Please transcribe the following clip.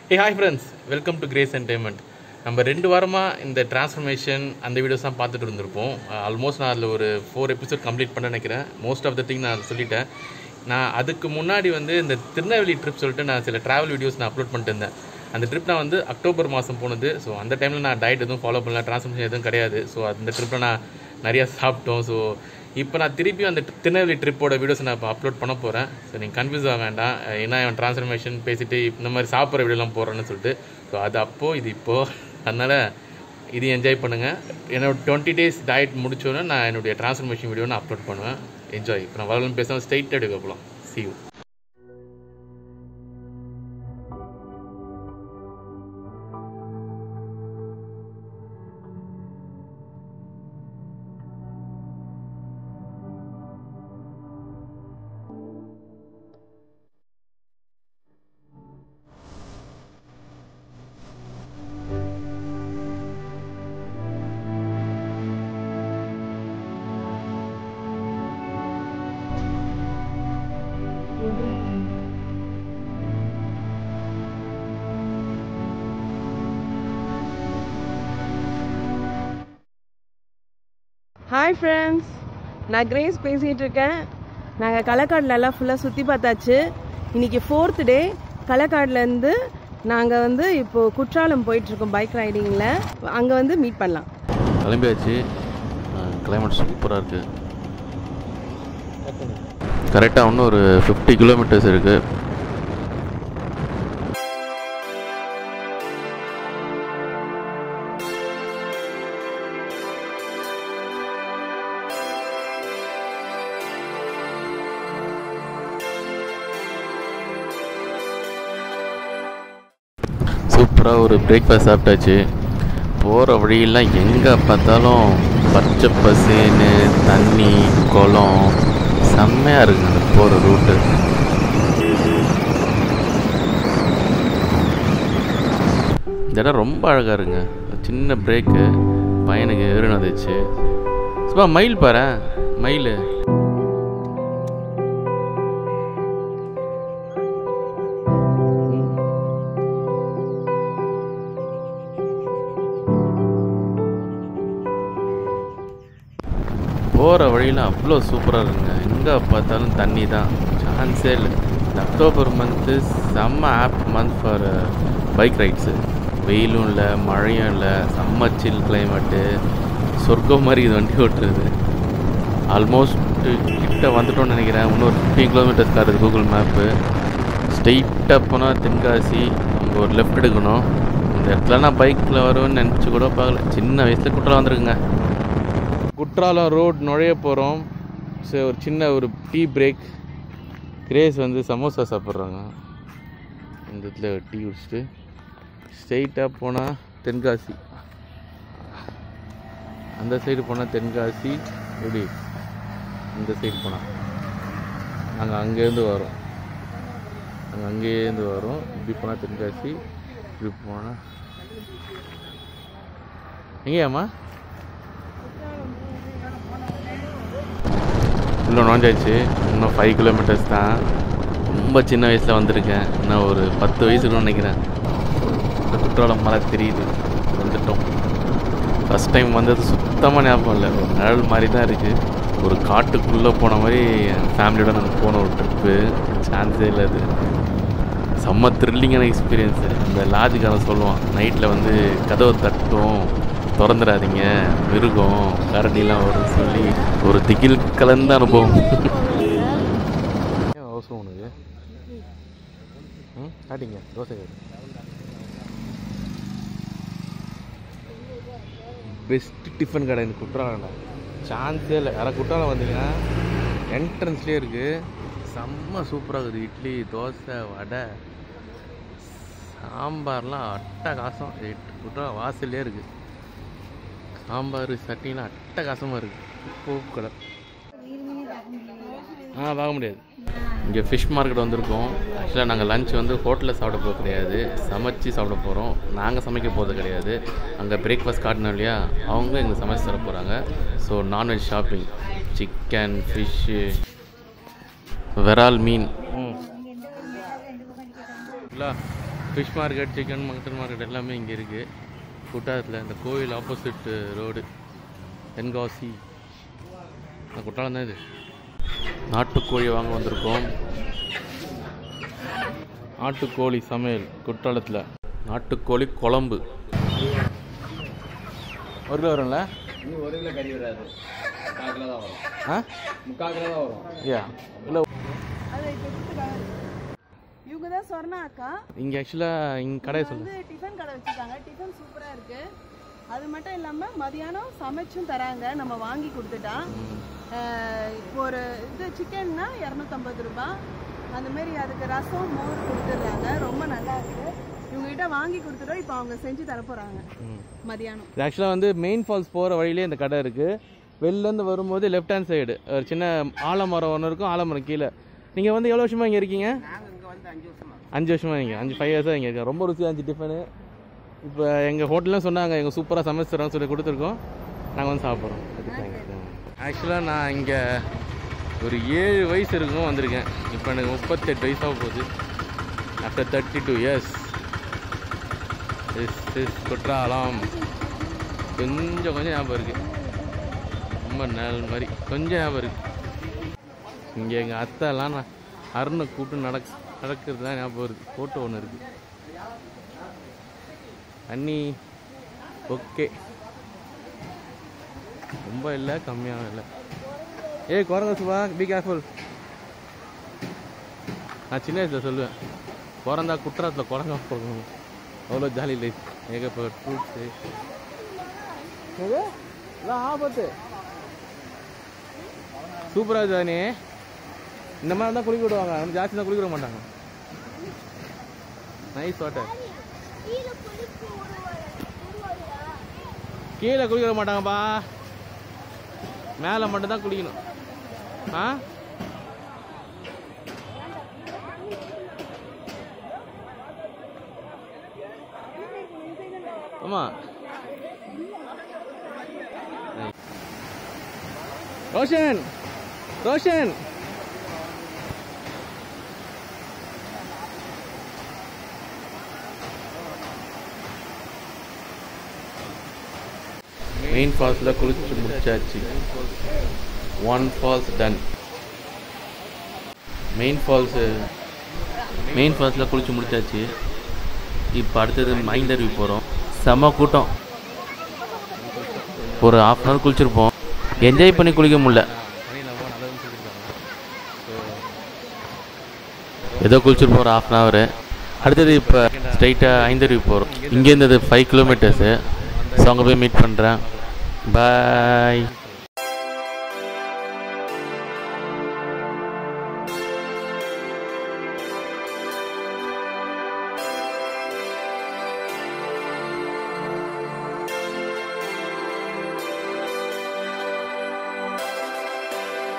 Hey hi friends, welcome to Grace Entertainment. நம்ம 2 வாரமா இந்த டிரான்ஸ்ஃபர்மேஷன் அந்த வீடியோஸ் தான் பார்த்துட்டு இருந்திருப்போம். ஆல்மோஸ்ட் நான் அதில் ஒரு 4 எபிசோட் கம்ப்ளீட் பண்ண நினைக்கிறேன். மோஸ்ட் ஆஃப் த திங் நான் சொல்லிட்டேன். நான் அதுக்கு முன்னாடி இந்த திருநெல்வேலி ட்ரிப் சொல்லிட்டு நான் சில ட்ராவல் வீடியோஸ் நான் அப்லோட் பண்ணிட்டு இருந்தேன். அந்த ட்ரிப் நான் அக்டோபர் மாதம் போனது. ஸோ அந்த டைமில் நான் டயட் எதுவும் ஃபாலோ பண்ணல, டிரான்ஸ்ஃபர்மேஷன் எதுவும் கிடையாது. ஸோ அந்த ட்ரிப்பில் நான் நிறையா சாப்பிட்டோம். ஸோ இப்போ நான் திருப்பியும் அந்த திருநெல்வேலி ட்ரிப்போட வீடியோஸ் நான் இப்போ அப்லோட் பண்ண போகிறேன். ஸோ நீங்கள் கன்ஃபியூஸ் ஆக வேண்டாம், ஏன்னா அவன் டிரான்ஸ்ஃபர்மேஷன் பேசிட்டு இந்த மாதிரி சாப்பிட்ற வீடியோலாம் போடுறேன்னு சொல்லிட்டு. ஸோ அது அப்போது இது இப்போது, அதனால் இது என்ஜாய் பண்ணுங்கள். என்னோட 20 days டயட் முடிச்சோன்னே நான் என்னுடைய டிரான்ஸ்ஃபர்மேஷன் வீடியோ நான் அப்லோட் பண்ணுவேன். என்ஜாய். இப்போ நான் வரலாம் பேசாமல் ஸ்ட்ரெயிட்டாக எடுக்க போகலாம். See you. ஹாய் ஃப்ரெண்ட்ஸ், நான் கிரேஸ் பேசிகிட்டு இருக்கேன். நாங்கள் களக்காடுலலாம் ஃபுல்லாக சுற்றி பார்த்தாச்சு. இன்றைக்கி 4th டே. களக்காடுலேருந்து நாங்கள் இப்போது குற்றாலம் போயிட்டுருக்கோம் பைக் ரைடிங்கில். அங்கே மீட் பண்ணலாம். கிளம்பியாச்சு. கிளைமேட் சூப்பராக இருக்குது. கரெக்டாக இன்னும் ஒரு 50 கிலோமீட்டர்ஸ் இருக்குது. சூப்பராக ஒரு பிரேக்ஃபாஸ்ட் சாப்பிட்டாச்சு. போகிற வழியெல்லாம் எங்கே பார்த்தாலும் பச்சை பசேன்னு தண்ணி, குளம், செம்மையாக இருக்குங்க அந்த போகிற ரூட்டு. இந்த இடம் ரொம்ப அழகாக இருக்குங்க. சின்ன பிரேக்கு, பையனுக்கு எருன்னு வந்துச்சு. சும்மா மயில் பாரு, மயில். போகிற வழியில் அவ்வளோ சூப்பராக இருக்குங்க. எங்கே பார்த்தாலும் தண்ணி தான், சான்ஸே இல்லை. இந்த அக்டோபர் மந்த்து செம்ம of month for bike rides. வெயிலும் இல்லை, மழையும் இல்லை, செம்ம சில் கிளைமேட்டு, சொர்க்கம் மாதிரி இது வண்டி ஓட்டுறது. ஆல்மோஸ்ட் கிட்ட வந்துட்டோன்னு நினைக்கிறேன். இன்னொரு 15 கிலோமீட்டர்ஸ் காருது கூகுள் மேப்பு. ஸ்ட்ரெயிட்டாக போனால் தென்காசி. அங்கே ஒரு லெஃப்ட் எடுக்கணும். இந்த இடத்துல நான் பைக்கில் வருவேன்னு நினச்சி கூட பார்க்கல. சின்ன வயசில் குற்றாலம் வந்துருக்குங்க. குற்றாலம் ரோட் நுழைய போகிறோம். ஸோ ஒரு சின்ன ஒரு டீ பிரேக். கிரேஸ் சமோசா சாப்பிட்றாங்க. இந்த இடத்துல டீ குடிச்சிட்டு ஸ்ட்ரெயிட்டாக போனால் தென்காசி. அந்த சைடு போனால் தென்காசி. எப்படி இந்த சைடு போனால் நாங்கள் அங்கேருந்து வரோம். இப்படி போனால் தென்காசி, இப்படி போனால் எங்கேயாம்மா இன்னும் நோஞ்சாச்சு. இன்னும் 5 கிலோமீட்டர்ஸ் தான். ரொம்ப சின்ன வயசில் வந்திருக்கேன். இன்னும் ஒரு 10 வயசுக்குன்னு நினைக்கிறேன். இந்த குற்றாலம் மலை தெரியுது. வந்துட்டோம். ஃபஸ்ட் டைம் வந்தது சுத்தமாக ஞாபகம் இல்லை. ஒரு நிழல் மாதிரி தான் இருக்குது. ஒரு காட்டுக்குள்ளே போன மாதிரி ஃபேமிலியோட நாங்கள் போன ஒரு ட்ரிப்பு. சான்ஸே இல்லை. அது செம்ம த்ரில்லிங்கான எக்ஸ்பீரியன்ஸு. இந்த லாஜிக்கான சொல்லுவான், நைட்டில் கதவை தட்டும், திறந்துடாதீங்க, மிருகம் கரடிலாம் வரும் சொல்லி ஒரு திகில் கலந்த அனுபவம். அவசரம் உனக்கு காட்டிங்க தோசை. பெஸ்ட் டிஃபன் கடை இந்த குற்றாலம். சான்ஸே இல்லை. யாராவது குற்றாலம் வந்தீங்கன்னா என்ட்ரன்ஸ்லேயே இருக்குது. செம்ம சூப்பராக இருக்குது. இட்லி, தோசை, வடை, சாம்பார்லாம் அட்டகாசம். குற்றாலம் வாசல்லே இருக்குது. சாம்பார், சட்னிலாம் அட்டகாசமாக இருக்குது. உப்பு கடை பார்க்க முடியாது. இங்கே ஃபிஷ் மார்க்கெட் வந்திருக்கோம். ஆக்சுவலாக நாங்கள் லஞ்ச் ஹோட்டலில் சாப்பிட போகிறது கிடையாது, சமைச்சு சாப்பிட போகிறோம். நாங்கள் சமைக்க போகிறது கிடையாது. அங்கே பிரேக்ஃபாஸ்ட் காட்டினோம் இல்லையா, அவங்க எங்களுக்கு சமைச்சு தர போகிறாங்க. So non veg shopping, chicken, fish, விரால் மீன். இல்லை fish market, chicken mutton market எல்லாமே இங்கே இருக்குது. குற்றாலத்தில் இந்த கோயில் ஆப்போசிட் ரோடு தென்காசி. குற்றாலம் தான் இது. நாட்டுக்கோழி வாங்க வந்திருக்கோம். நாட்டுக்கோழி சமையல் குற்றாலத்தில். நாட்டுக்கோழி குழம்பு 1 கிலோ வரும்ல? இன்னும் 1 கிலோ கறி வராது, 3 கிலோ தான் வரும். 3/4 கிலோ தான் வரும். இல்லை இவங்க தான் சொர்ணா அக்கா. இங்கே ஆக்சுவலாக இங்கே கடை வந்து டிஃபன் கடை வச்சுருக்காங்க. டிஃபன் சூப்பராக இருக்குது. அது மட்டும் இல்லாமல் மதியானம் சமைச்சும் தராங்க, நம்ம வாங்கி கொடுத்துட்டா. இப்போ ஒரு இது சிக்கன்னா 250 ரூபா. அந்தமாரி அதுக்கு ரசம் மோர் கொடுத்துட்றாங்க. ரொம்ப நல்லா இருக்குது. இவங்ககிட்ட வாங்கி கொடுத்துட்டோம். இப்போ அவங்க செஞ்சு தர போகிறாங்க மதியானம். இது ஆக்சுவலாக வந்து மெயின் ஃபால்ஸ் போகிற வழியிலே இந்த கடை இருக்குது. வெளிலேருந்து வரும்போது லெஃப்ட் ஹேண்ட் சைடு ஒரு சின்ன ஆலமரம் ஒன்று இருக்கும். ஆலமரம் கீழே. நீங்கள் வந்து எவ்வளோ வருஷமாக இங்கே இருக்கீங்க? 5 வருஷமாக. நீங்கள் 5 இயர்ஸாக இங்கே இருக்கேன். ரொம்ப ருசியாக இருந்துச்சு டிஃபனு. இப்போ எங்கள் ஹோட்டல்லாம் சொன்னாங்க எங்கள் சூப்பராக சமைச்சு தரோம்னு சொல்லி கொடுத்துருக்கோம். நாங்கள் வந்து சாப்பிட்றோம். ஆக்சுவலாக நான் இங்கே ஒரு 7 வயசு இருக்கும் வந்திருக்கேன். இப்போ எனக்கு 38 வயசாக போகுது. After 32 years. குற்றாலம் கொஞ்சம் ஞாபகம் இருக்குது. ரொம்ப நாள் மாதிரி கொஞ்சம் ஞாபகம் இருக்குது. இங்கே எங்கள் அத்தைலாம் நான் அருணை கூப்பிட்டு நடக்கிறது தான் ஞாபகம் இருக்குது. ஃபோட்டோ ஒன்று இருக்குது. அண்ணி ஓகே, ரொம்ப இல்லை கம்மியாகவும் இல்லை. குரங்க சுபா பி கேர்ஃபுல். நான் சின்ன வயசில் சொல்லுவேன், பிறந்தா குற்றாலத்தில் குரங்கா போகணும், அவ்வளோ ஜாலி லைஃப். ஏகப்பட்ட ஃப்ரூட்ஸு எல்லாம் ஆபத்து. சூப்பராக ஜானி. இந்த மாதிரி தான் குளிக்க விடுவாங்க. நம்ம ஜாஸ்தி தான் குளிக்க விட மாட்டாங்க. Nice water. கீழே குளிக்க விட மாட்டாங்கப்பா, மேலே மட்டும்தான் குளிக்கணும். ஆமாம். ரோஷன் ரோஷன் மெயின் ஃபால்ஸில் குளிச்சு முடிச்சாச்சு. 1 ஃபால்ஸ் டன். மெயின் ஃபால்ஸில் குளிச்சு முடிச்சாச்சு. இப்போ அடுத்தது மைந்தருவி போகிறோம். செம்ம கூட்டம். ஒரு 1/2 hour குளிச்சிருப்போம். என்ஜாய் பண்ணி குளிக்க முடியல. ஏதோ குளிச்சிருப்போம் ஒரு 1/2 hour. அடுத்தது இப்போ ஸ்ட்ரைட்டாக ஐந்தருவி போகிறோம். இங்கேருந்து 5 kilometers. ஸோ அங்கே போய் மீட் பண்ணுறேன். பாய்.